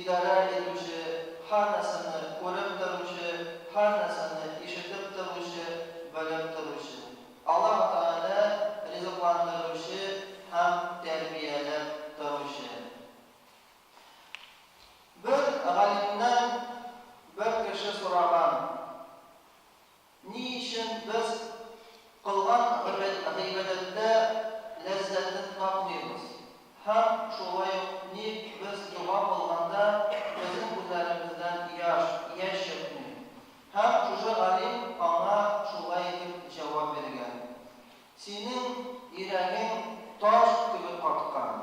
idare etuvchi, har narsani ko'rib turuvchi, har narsani eshitib turuvchi, bilib turuvchi. Alloh taolo rizqlantiruvchi ham tarbiyalab turuvchi. Bir g'alimdan bir kishi so'ragan: "Niçin biz qilgan ibodatda lazzatni topmaymiz? Ham shulay ni biz duo qilganda bizning ko'zlarimizdan yosh chiqmaydi?" Ham shu g'alim anga shulay deb javob bergan: "Sening yuraging tosh kabi qotgan.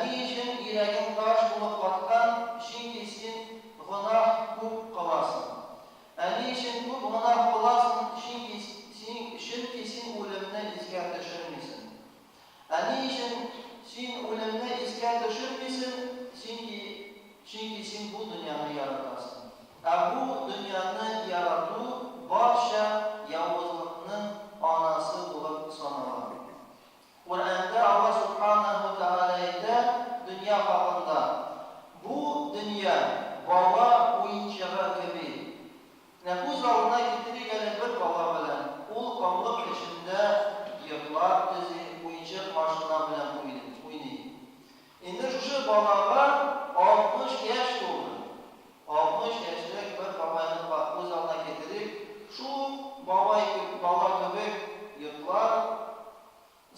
Niçin yuraging tosh bo'lib qotgan? Chunki sen gunoh ko'p qilasan. Niçin ko'p gunoh qilasan? Chunki sen o'limni esga tushirmaysan. Niçin sen o'limni esga tushirmaysan? Chunki sen bu dunyoni yaratasan. Bu dunyoni yaratuv barcha yovuzlikning onasi bo'lib sanaladi. Qur'onda Alloh subhanahu va taolo dunyo haqida: "Bu dunyo bola o'yinchig'i kabi. Ko'z oldina keltirilgan bir bola bilan u qonliq ishida yig'lab o'yinchiq mashina bilan o'ynaydi. Endi shu bolaga 60 yosh to'ldi. 60 yoshlik bir bolani ko'z oldina keltirib, shu bola kabi yig'lab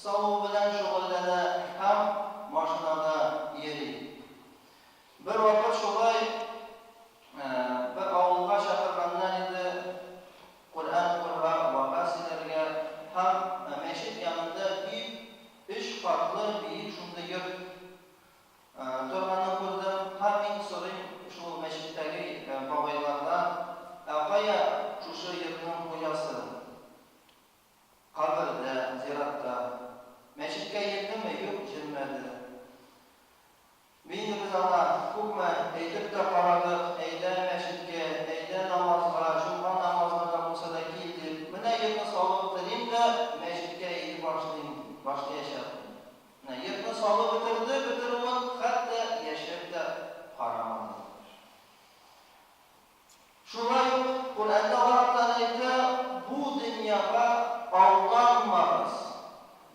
savob bilan shug'ullana ham mashinada yuradi. Bir vaqt shulay bir ovulga chaqirgandan edi, Qur'on vaqasilarga ham masjid yonida 3 qavatli buyuk shunda yurt turganini ko'rdim. Haming so'rayim shu masjiddagi boboylardan: "Qo'ya shu yerning qo'yasi qabrda, ziyoratda masjidga yetdimi? Yo'q, kelmadi. Meni biz ana ko'pmi aytib da qaradik, ayda masjidga, ayda namozga, juma namozlarga bo'lsa-da keldik. Mana yerni solib bitirdim-da masjidga aytib boshlayapman. Mana yerni solib bitirdim, hatto yashab da qaramadim." Shunday Qur'onda Alloh taolo aytdi: "Bu dunyoga aldanmamiz."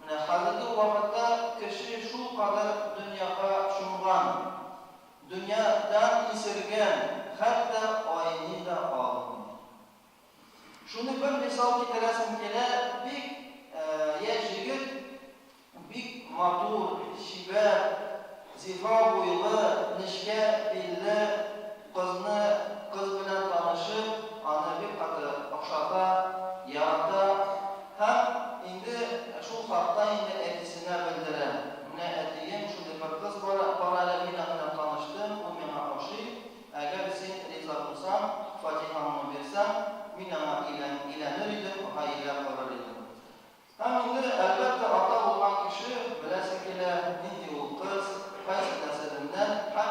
Mana hozirgi vaqtda kishi shu qadar dunyoga shumgan, dunyodan isirgan, hatto oyni da olmaydi. Shuni bir misol keltirasim kelar. Yosh yigit, bik motor, shiba, zifa bo'yli, nishga belli qiz bilan tanishib, ana bir qadar o'xshata, yarata, ham endi shu haqda aytisini bildirar. Mana aytayim, shunday bir qiz bolalar bilan tanishdim, u menga o'xshaydi. Agar sen rizo bo'lsang, Fatihani bersam, men ilanir edim, hayla qolar edim. Endi albatta ota bo'lgan kishi bilasiz kelar, endi u qiz qaysi nasldan ham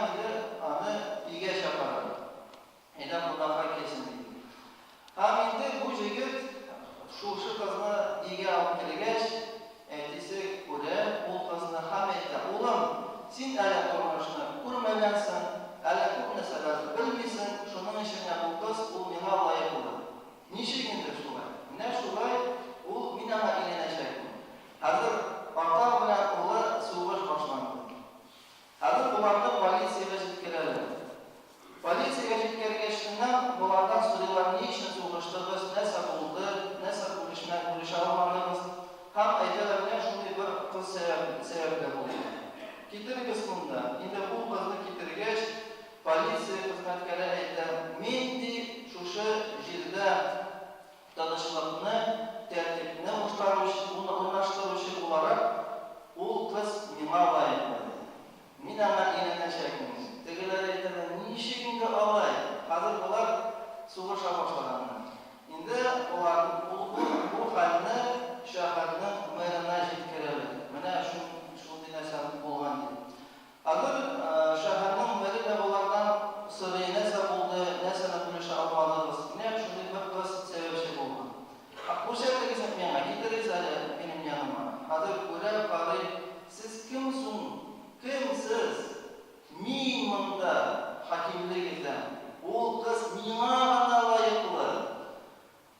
хакимлек итә. Ул кыз миңа гына лаеклы.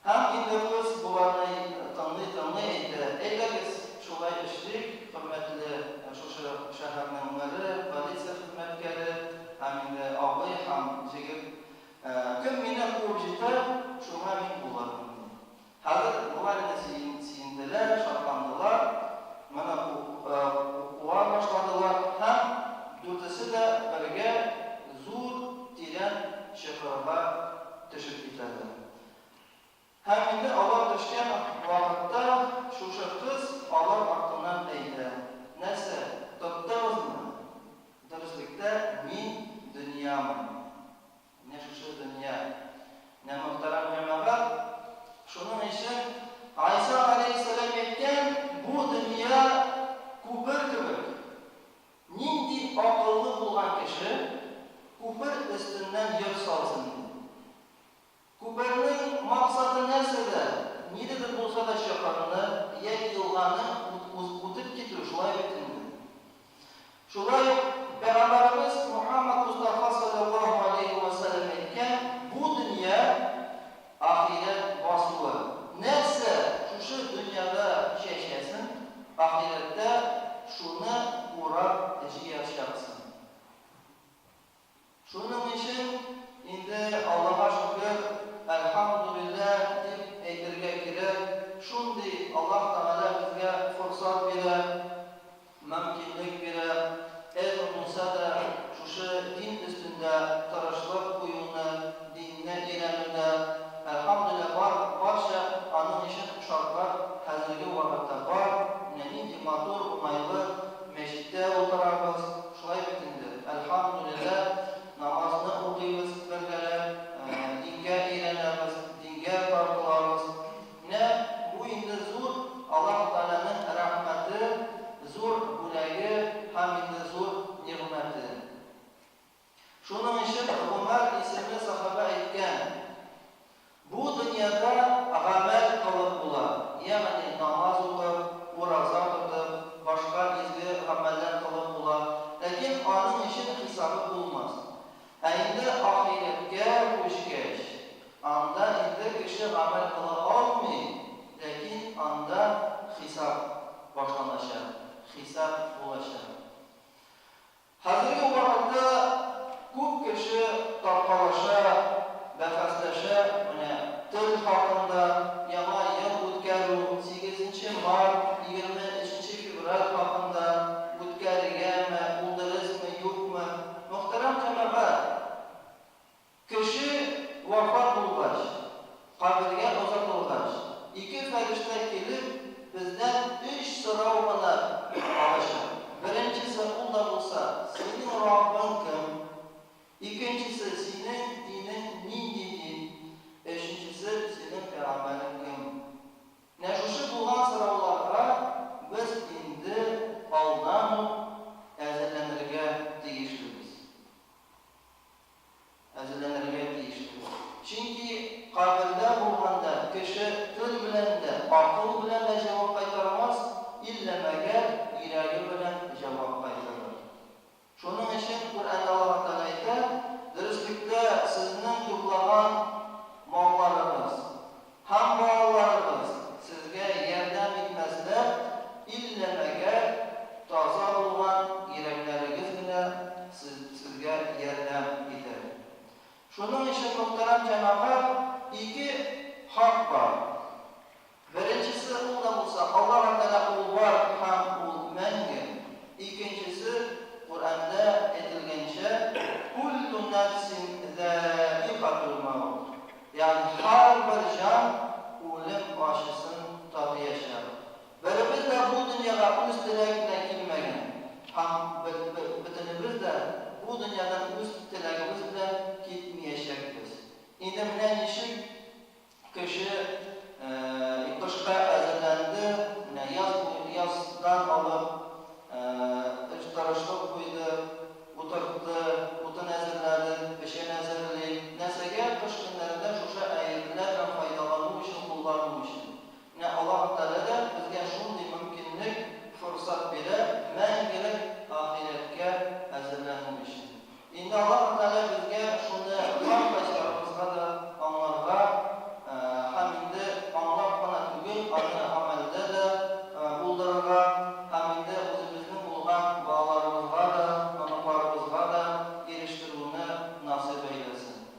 Һәм инде кыз буларны тыңлый әйтә. Әйдәгез, шулай эшлик, хөрмәтле шушы шәһәрнең мэре, полиция хезмәткәре, һәм инде абый һәм җегет. Кем мине куып җитә, шуңа мин булырмын. Хәзер булар сөенделәр, шатландылар. Менә куа башладылар һәм дүртесе дә бергә зур тирән чокырга төшеп китәләр. Һәм инде алар төшкән вакытта шушы кыз алар артыннан әйтә: "Нәрсә, тоттыгызмы? Дөреслектә мин дөньямын." Менә шушы дөнья. Мөхтәрәм җәмәгать, шуның өчен Айса алейхиссалам әйткән, бу дөнья күпер кебек. Нинди акыллы булган кеше күпер өстеннән йөр салсын. Күпернең максаты нәрсәдә? Нидер булса да чакырны, яки елганы үтеп китү, шулай бит инде. Шулай Пәйгамбәрбез Мухаммад Мустафа саллаллаху алейхи ва саллям әйткән, бу дөнья ахирет басуы. Нәрсә шушы дөньяда чәчәсен, ахирәттә шуны урап җыячаксың. Шуның өчен инде Аллаһка шөкер, әлхәмдүлилләх дип әйтергә кирәк. Шундый Аллаһ Тәгалә безгә форсат бирә, мөмкинлек бирә. Булса да шушы дин үстендә тырышлык куюны, динне өйрәнүдә, әлхәмдүлилләх, барча аның өчен шартлар хәзерге вакытта бар. Нинди матур, уңайлы мәчеттә утырабыз, шулай бит инде. Әлхәмдүлилләх, намазны укыйбыз бергәләп, дингә өйрәнәбез, дингә тартылабыз. Менә бу инде зур Аллаһ Тәгаләнең рәхмәте, зур бүләге һәм инде зур нигъмәте. Шуның өчен Умар исемле сахаба әйткән, бу дөньяда гамәл кылып була, ягъни намаз укып, ураза тотып, башка изге гамәлләр кылып була, ләкин аның өчен хисабы булмас. Ә инде ахиреткә күчкәч, анда инде кеше гамәл кыла алмый, ләкин анда хисап башланачак, хисап булачак. Хәзерге вакытта күп кеше таркалыша, бәхәсләшә, менә тел хакында, яңа ел үткәрү, 8 март, 23 февраль хакында үткәргәме, ул дөресме, юкмы? Мөхтәрәм җәмәгать, кеше вафат булгач, кабергә озатылгач, ике фәрештә килеп, бездән 3 сорау гына алачак. Беренчесе ул да булса, синең Раббың кем? Икенчесе, синең динең нинди дин? Өченчесе, синең пәйгамбәрең кем? Менә шушы булган сорауларга без инде алдан ук әзерләнергә тиешлебез. Чөнки кабердә булганда кеше тел белән дә, акыл белән дә җавап кайтармас, илләмәгәр йөрәге белән җавап кайтарыр. Шуның өчен Куръанда Аллаһ Тәгалә әйтә, дөреслектә сезнең туплаган малларыгыз һәм балаларыгыз сезгә ярдәм итмәсләр, илләмәгәр таза булган йөрәкләрегез генә сезгә ярдәм итәр. Шуның өчен мөхтәрәм җәмәгать, ике хак бар. Беренчесе ул да булса, Аллаһ Тәгалә ул бар һәм ул мәңге. Икенчесе Куръанда әйтелгәнчә, кул